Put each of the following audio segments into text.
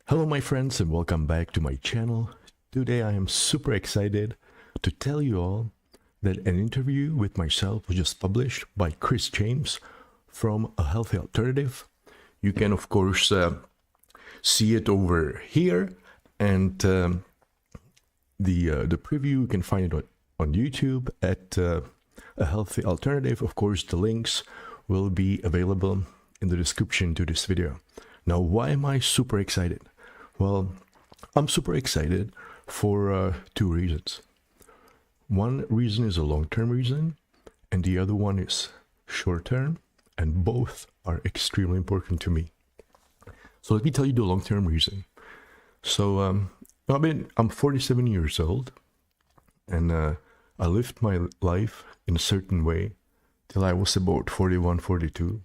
Hello my friends and welcome back to my channel. Today I am super excited to tell you all that an interview with myself was just published by Chris James from A Healthy Alternative. You can of course see it over here, and the preview you can find it on YouTube at A Healthy Alternative. Of course the links will be available in the description to this video. Now, why am I super excited? Well, I'm super excited for two reasons. One reason is a long-term reason, and the other one is short-term, and both are extremely important to me. So let me tell you the long-term reason. So I'm 47 years old, and I lived my life in a certain way till I was about 41, 42.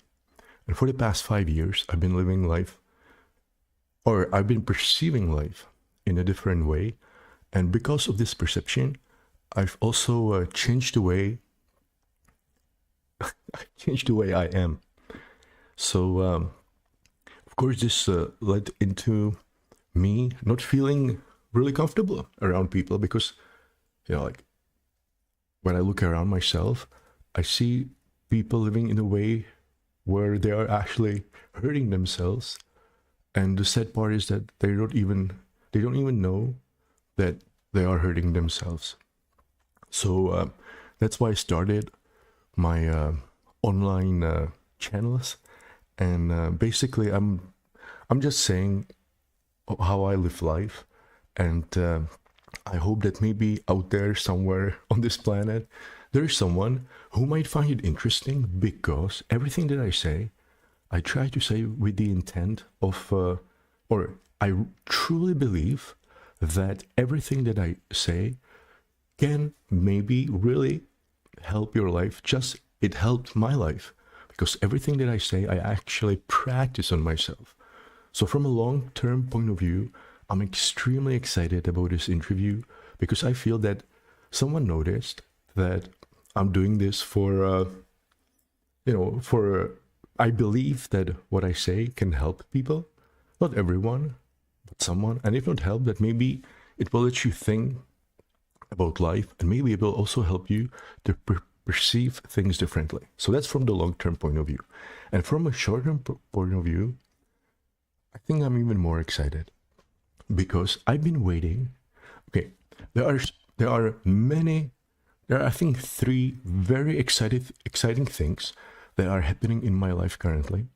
And for the past 5 years, I've been living life, or I've been perceiving life in a different way. And because of this perception, I've also changed the way I am. So, of course, this led into me not feeling really comfortable around people because, like when I look around myself, I see people living in a way where they are actually hurting themselves. And the sad part is that they don't even know that they are hurting themselves. So that's why I started my online channels, and basically I'm just saying how I live life, and I hope that maybe out there somewhere on this planet there is someone who might find it interesting, because everything that I say, I try to say with the intent of, or I truly believe that everything that I say can maybe really help your life. Just it helped my life, because everything that I say, I actually practice on myself. So from a long-term point of view, I'm extremely excited about this interview, because I feel that someone noticed that I'm doing this for, I believe that what I say can help people, not everyone, but someone. And if not help, that maybe it will let you think about life, and maybe it will also help you to perceive things differently. So that's from the long-term point of view. And from a short-term point of view, I think I'm even more excited, because I've been waiting. Okay, there are I think 3 very exciting things that are happening in my life currently,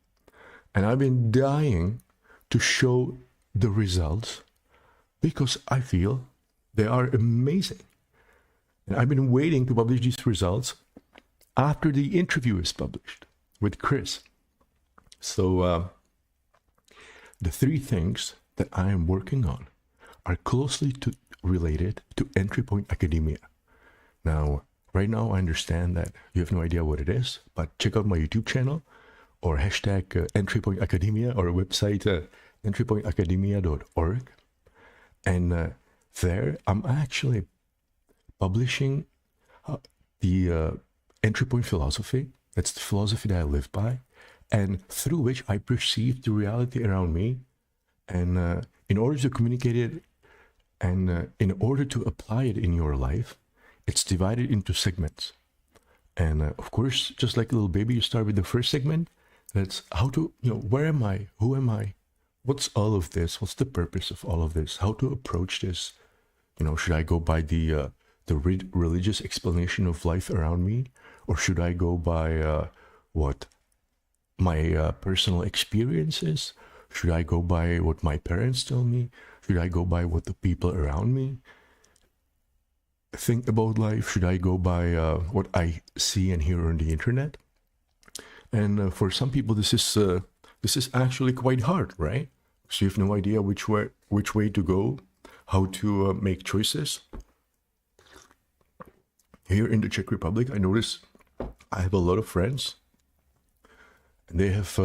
and I've been dying to show the results because I feel they are amazing. And I've been waiting to publish these results after the interview is published with Chris. So the 3 things that I am working on are closely related to Entrypoint Academia. Now, right now, I understand that you have no idea what it is, but check out my YouTube channel, or hashtag Entrypoint Academia, or website entrypointacademia.org. And there, I'm actually publishing the Entrypoint philosophy. That's the philosophy that I live by, and through which I perceive the reality around me. And in order to communicate it, and in order to apply it in your life, it's divided into segments. And of course, just like a little baby, you start with the first segment. That's how to, where am I? Who am I? What's all of this? What's the purpose of all of this? How to approach this? Should I go by the religious explanation of life around me? Or should I go by what my personal experience is? Should I go by what my parents tell me? Should I go by what the people around me think about life? Should I go by what I see and hear on the internet? And for some people, this is actually quite hard, right? So you have no idea which way to go, how to make choices. Here in the Czech Republic, I notice I have a lot of friends, and they have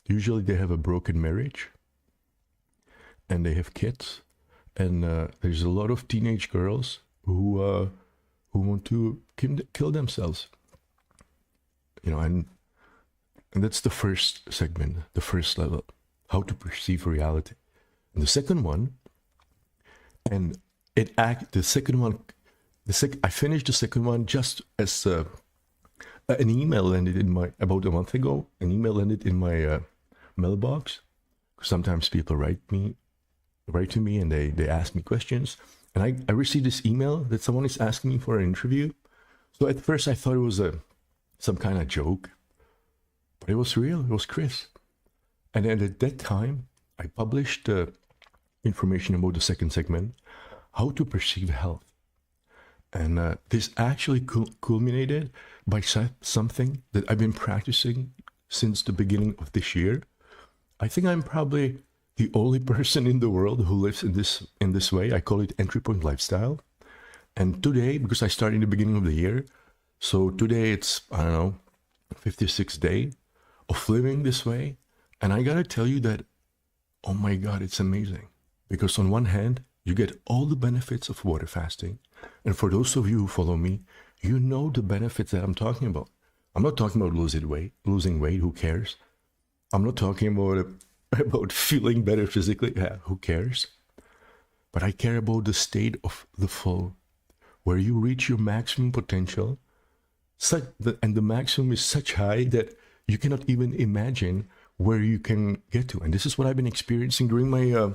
usually they have a broken marriage, and they have kids, and there's a lot of teenage girls who want to kill themselves, and that's the first segment, the first level, how to perceive reality. And the second one, and the second one, I finished the second one just as an email landed in my, about a month ago, an email landed in my mailbox. Sometimes people write to me and they ask me questions. And I received this email that someone is asking me for an interview. So at first I thought it was some kind of joke, but it was real. It was Chris. And then at that time, I published information about the second segment, how to perceive health. And this actually culminated by something that I've been practicing since the beginning of this year. I think I'm probably the only person in the world who lives in this way. I call it Entrypoint lifestyle. And today, because I started in the beginning of the year, so today it's, I don't know, 56th day of living this way. And I gotta tell you that, oh my God, it's amazing. Because on one hand, you get all the benefits of water fasting. And for those of you who follow me, you know the benefits that I'm talking about. I'm not talking about losing weight, who cares? I'm not talking about feeling better physically, yeah, who cares? But I care about the state of the flow, where you reach your maximum potential, and the maximum is such high that you cannot even imagine where you can get to. And this is what I've been experiencing during my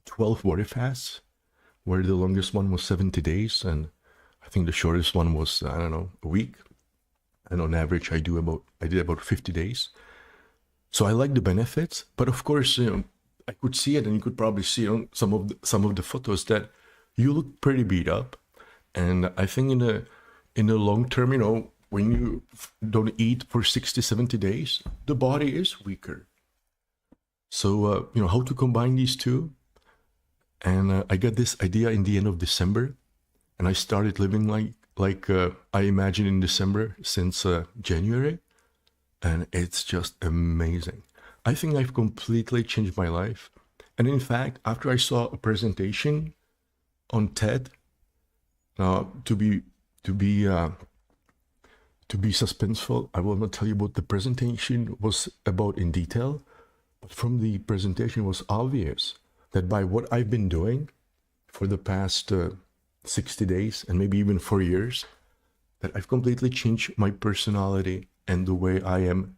12 water fasts, where the longest one was 70 days, and I think the shortest one was, I don't know, a week. And on average, I did about 50 days. So I like the benefits, but of course, I could see it, and you could probably see on some of the photos that you look pretty beat up. And I think in the long term, when you don't eat for 60, 70 days, the body is weaker. So, how to combine these two? And I got this idea in the end of December, and I started living like I imagined in December since January. And it's just amazing. I think I've completely changed my life. And in fact, after I saw a presentation on TED, to be suspenseful, I will not tell you what the presentation was about in detail, but from the presentation it was obvious that by what I've been doing for the past 60 days and maybe even 4 years, that I've completely changed my personality and the way I am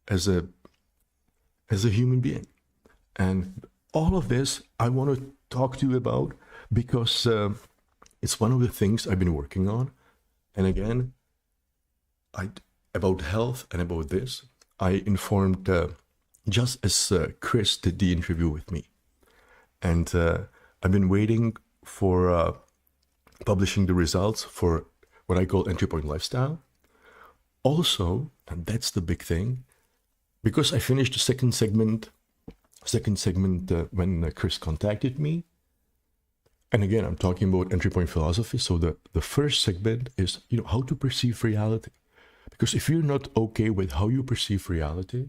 as a human being. And all of this I want to talk to you about because it's one of the things I've been working on. And again, about health and about this, I informed just as Chris did the interview with me. And I've been waiting for publishing the results for what I call Entrypoint Lifestyle. Also, and that's the big thing, because I finished the second segment when Chris contacted me. And again, I'm talking about Entrypoint philosophy. So the first segment is, how to perceive reality. Because if you're not okay with how you perceive reality,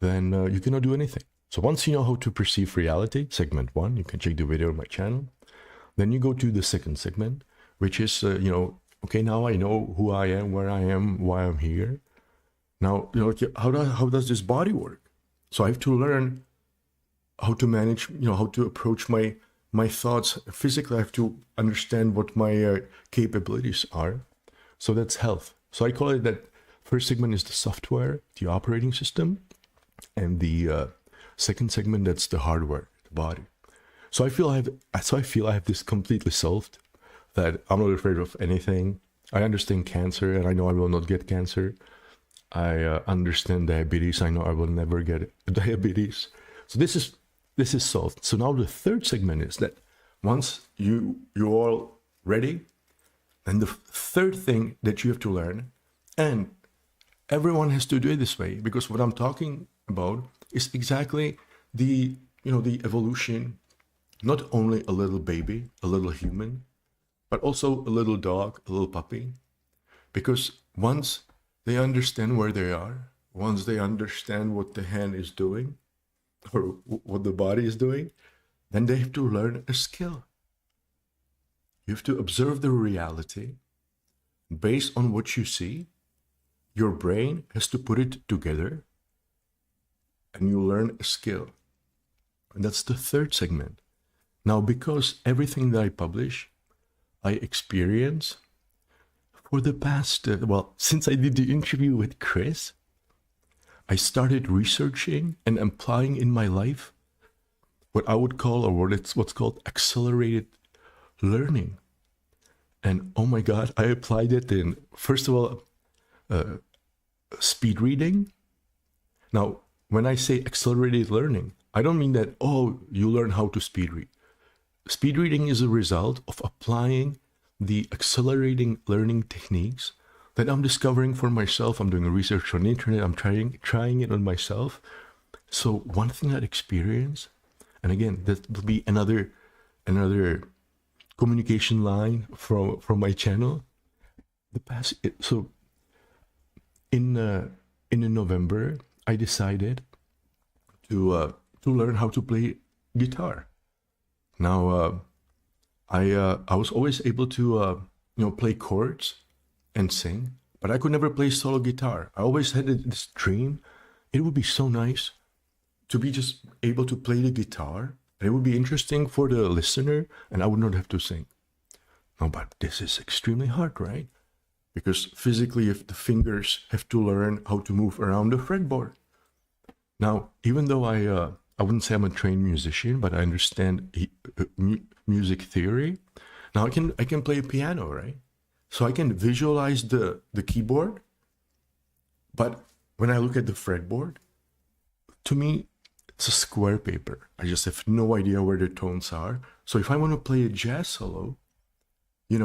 then you cannot do anything. So once you know how to perceive reality, segment 1, you can check the video on my channel. Then you go to the second segment, which is, okay, now I know who I am, where I am, why I'm here. Now, how does this body work? So I have to learn how to manage, how to approach my thoughts. Physically, I have to understand what my capabilities are. So that's health. So I call it that first segment is the software, the operating system, and the second segment, that's the hardware, the body. So I feel I have this completely solved, that I'm not afraid of anything. I understand cancer, and I know I will not get cancer. I understand diabetes. I know I will never get diabetes. So this is solved. So now the third segment is that once you're all ready, then the third thing that you have to learn, and everyone has to do it this way, because what I'm talking about is exactly the evolution, not only a little baby, a little human, but also a little dog, a little puppy. Because once they understand where they are, once they understand what the hand is doing, or what the body is doing, then they have to learn a skill. You have to observe the reality. Based on what you see, your brain has to put it together, and you learn a skill. And that's the third segment. Now, because everything that I publish, I experience for the past, since I did the interview with Chris, I started researching and applying in my life what I would call, or what's called accelerated learning. And oh my God, I applied it in, first of all, speed reading. Now, when I say accelerated learning, I don't mean that, oh, you learn how to speed read. Speed reading is a result of applying the accelerating learning techniques that I'm discovering for myself. I'm doing research on the internet. I'm trying it on myself. So one thing that I experience, and again, that will be another communication line from my channel. So in November, I decided to learn how to play guitar. Now, I was always able to play chords and sing, but I could never play solo guitar. I always had this dream. It would be so nice to be just able to play the guitar, and it would be interesting for the listener, and I would not have to sing. No, but this is extremely hard, right? Because physically, if the fingers have to learn how to move around the fretboard. Now, even though I wouldn't say I'm a trained musician, but I understand music theory. Now I can play piano, right? So I can visualize the keyboard, but when I look at the fretboard, to me, it's a square paper. I just have no idea where the tones are. So if I want to play a jazz solo, I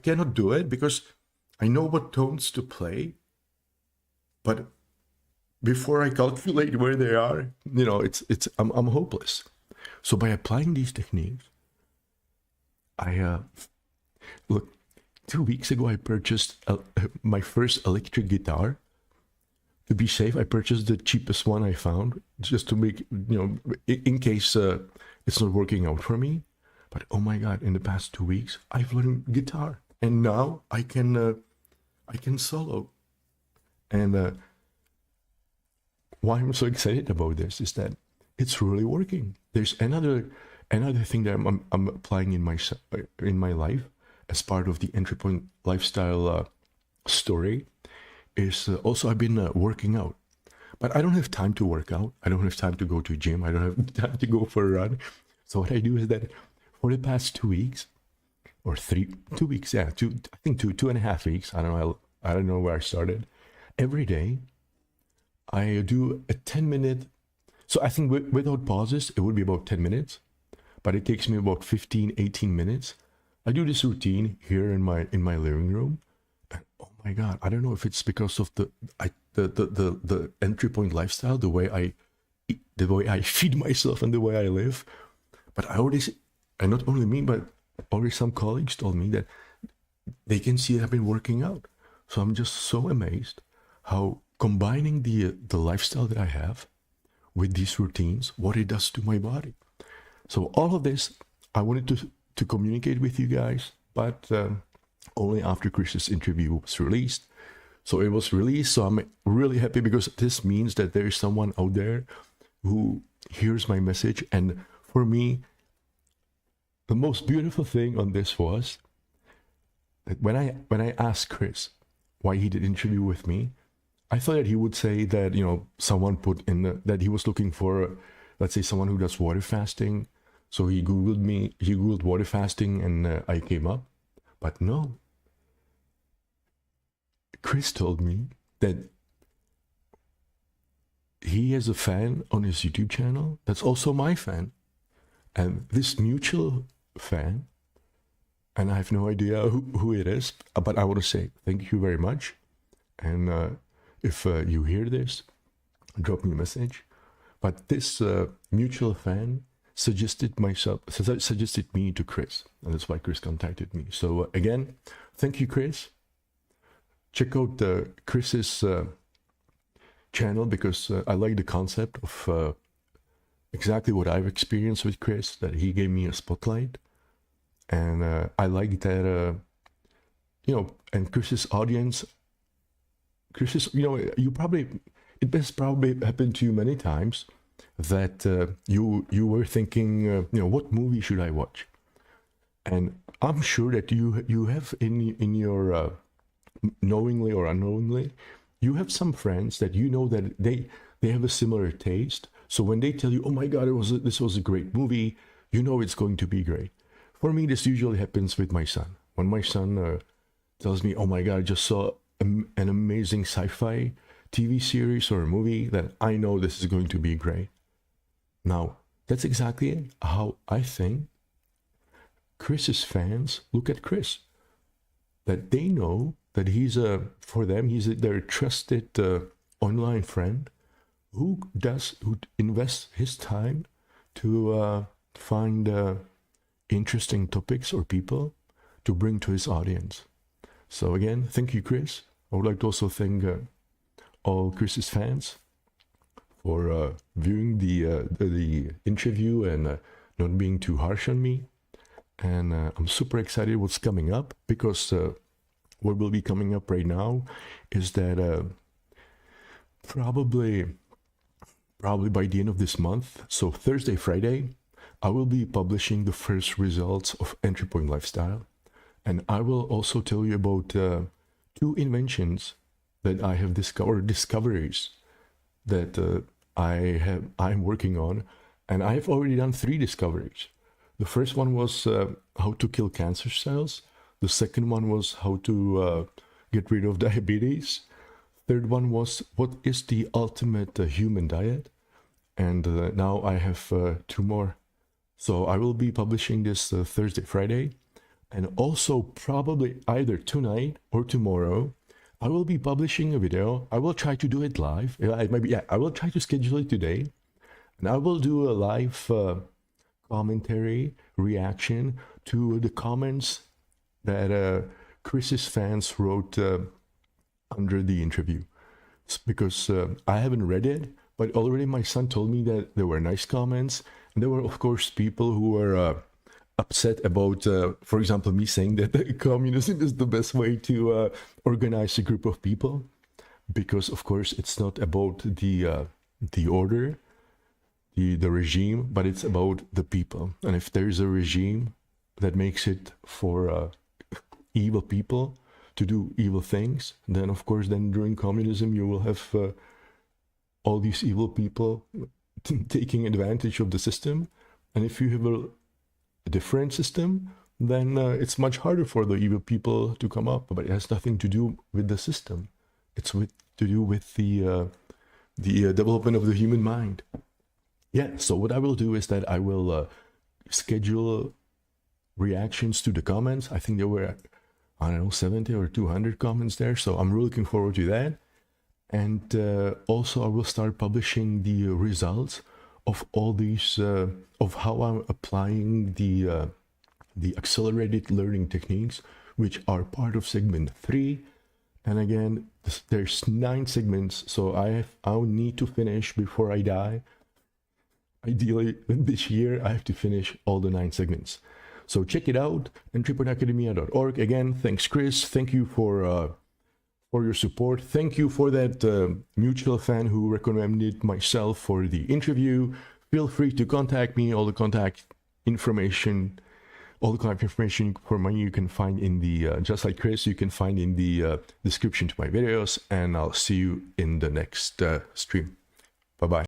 cannot do it because I know what tones to play, but before I calculate where they are, I'm hopeless. So by applying these techniques, look, 2 weeks ago I purchased my first electric guitar. To be safe, I purchased the cheapest one I found, just to make, in case it's not working out for me. But oh my God, in the past 2 weeks, I've learned guitar, and now I can solo. And why I'm so excited about this is that it's really working. There's another thing that I'm applying in my life as part of the Entrypoint lifestyle story is also I've been working out, but I don't have time to work out. I don't have time to go to gym. I don't have time to go for a run. So what I do is that for the past 2 weeks or 2 weeks, I think 2.5 weeks. I don't know where I started. Every day I do a 10-minute. So I think without pauses, it would be about 10 minutes, but it takes me about 15, 18 minutes. I do this routine here in my living room. And oh my God, I don't know if it's because of the Entrypoint lifestyle, the way I feed myself and the way I live. But and not only me, but already some colleagues told me that they can see that I've been working out. So I'm just so amazed how combining the lifestyle that I have with these routines, what it does to my body. So all of this, I wanted to communicate with you guys, but only after Chris's interview was released. So it was released, so I'm really happy because this means that there is someone out there who hears my message. And for me, the most beautiful thing on this was that when I asked Chris why he did an interview with me, I thought that he would say that, someone put in that he was looking for, let's say, someone who does water fasting. So he Googled water fasting, and I came up. But no. Chris told me that he has a fan on his YouTube channel that's also my fan. And this mutual fan, and I have no idea who it is, but I want to say thank you very much. And if you hear this, drop me a message. But this mutual fan suggested me to Chris, and that's why Chris contacted me. So again, thank you, Chris. Check out Chris's channel because I like the concept of exactly what I've experienced with Chris, that he gave me a spotlight. And I like that, and Chris's audience, it has probably happened to you many times that you were thinking, what movie should I watch? And I'm sure that you have in your knowingly or unknowingly, you have some friends that that they have a similar taste. So when they tell you, "Oh my God, this was a great movie," it's going to be great. For me, this usually happens with my son. When my son tells me, "Oh my God, I just saw an amazing sci-fi TV series or a movie," then I know this is going to be great. Now, that's exactly how I think Chris's fans look at Chris. That they know that for them, he's their trusted online friend who invests his time to find interesting topics or people to bring to his audience. So again, thank you, Chris. I would like to also thank all Chris's fans for viewing the interview and not being too harsh on me. And I'm super excited what's coming up, because what will be coming up right now is that probably by the end of this month, so Thursday, Friday, I will be publishing the first results of Entrypoint Lifestyle. And I will also tell you about 2 inventions that I have discovered, discoveries that I'm working on. And I have already done 3 discoveries. The first one was how to kill cancer cells. The second one was how to get rid of diabetes. Third one was what is the ultimate human diet. And now I have 2 more. So I will be publishing this Thursday, Friday. And also probably either tonight or tomorrow, I will be publishing a video. I will try to do it live. I will try to schedule it today. And I will do a live commentary, reaction to the comments that Chris's fans wrote under the interview. Because I haven't read it, but already my son told me that there were nice comments. And there were, of course, people who were upset about, for example, me saying that communism is the best way to organize a group of people. Because, of course, it's not about the order, the regime, but it's about the people. And if there's a regime that makes it for evil people to do evil things, then of course, then during communism, you will have all these evil people taking advantage of the system. And if you have a different system, then it's much harder for the evil people to come up. But it has nothing to do with the system. It's to do with the development of the human mind. Yeah, so what I will do is that I will schedule reactions to the comments. I think there were, 70 or 200 comments there. So I'm really looking forward to that. And also I will start publishing the results of all these, of how I'm applying the accelerated learning techniques, which are part of segment 3. And again, there's 9 segments. So I'll need to finish before I die. Ideally, this year, I have to finish all the 9 segments. So check it out, entrypointacademia.org. Again, thanks, Chris. Thank you for your support. Thank you for that mutual fan who recommended myself for the interview. Feel free to contact me. All the contact information for me you can find in the, just like Chris, you can find in the description to my videos. And I'll see you in the next stream. Bye-bye.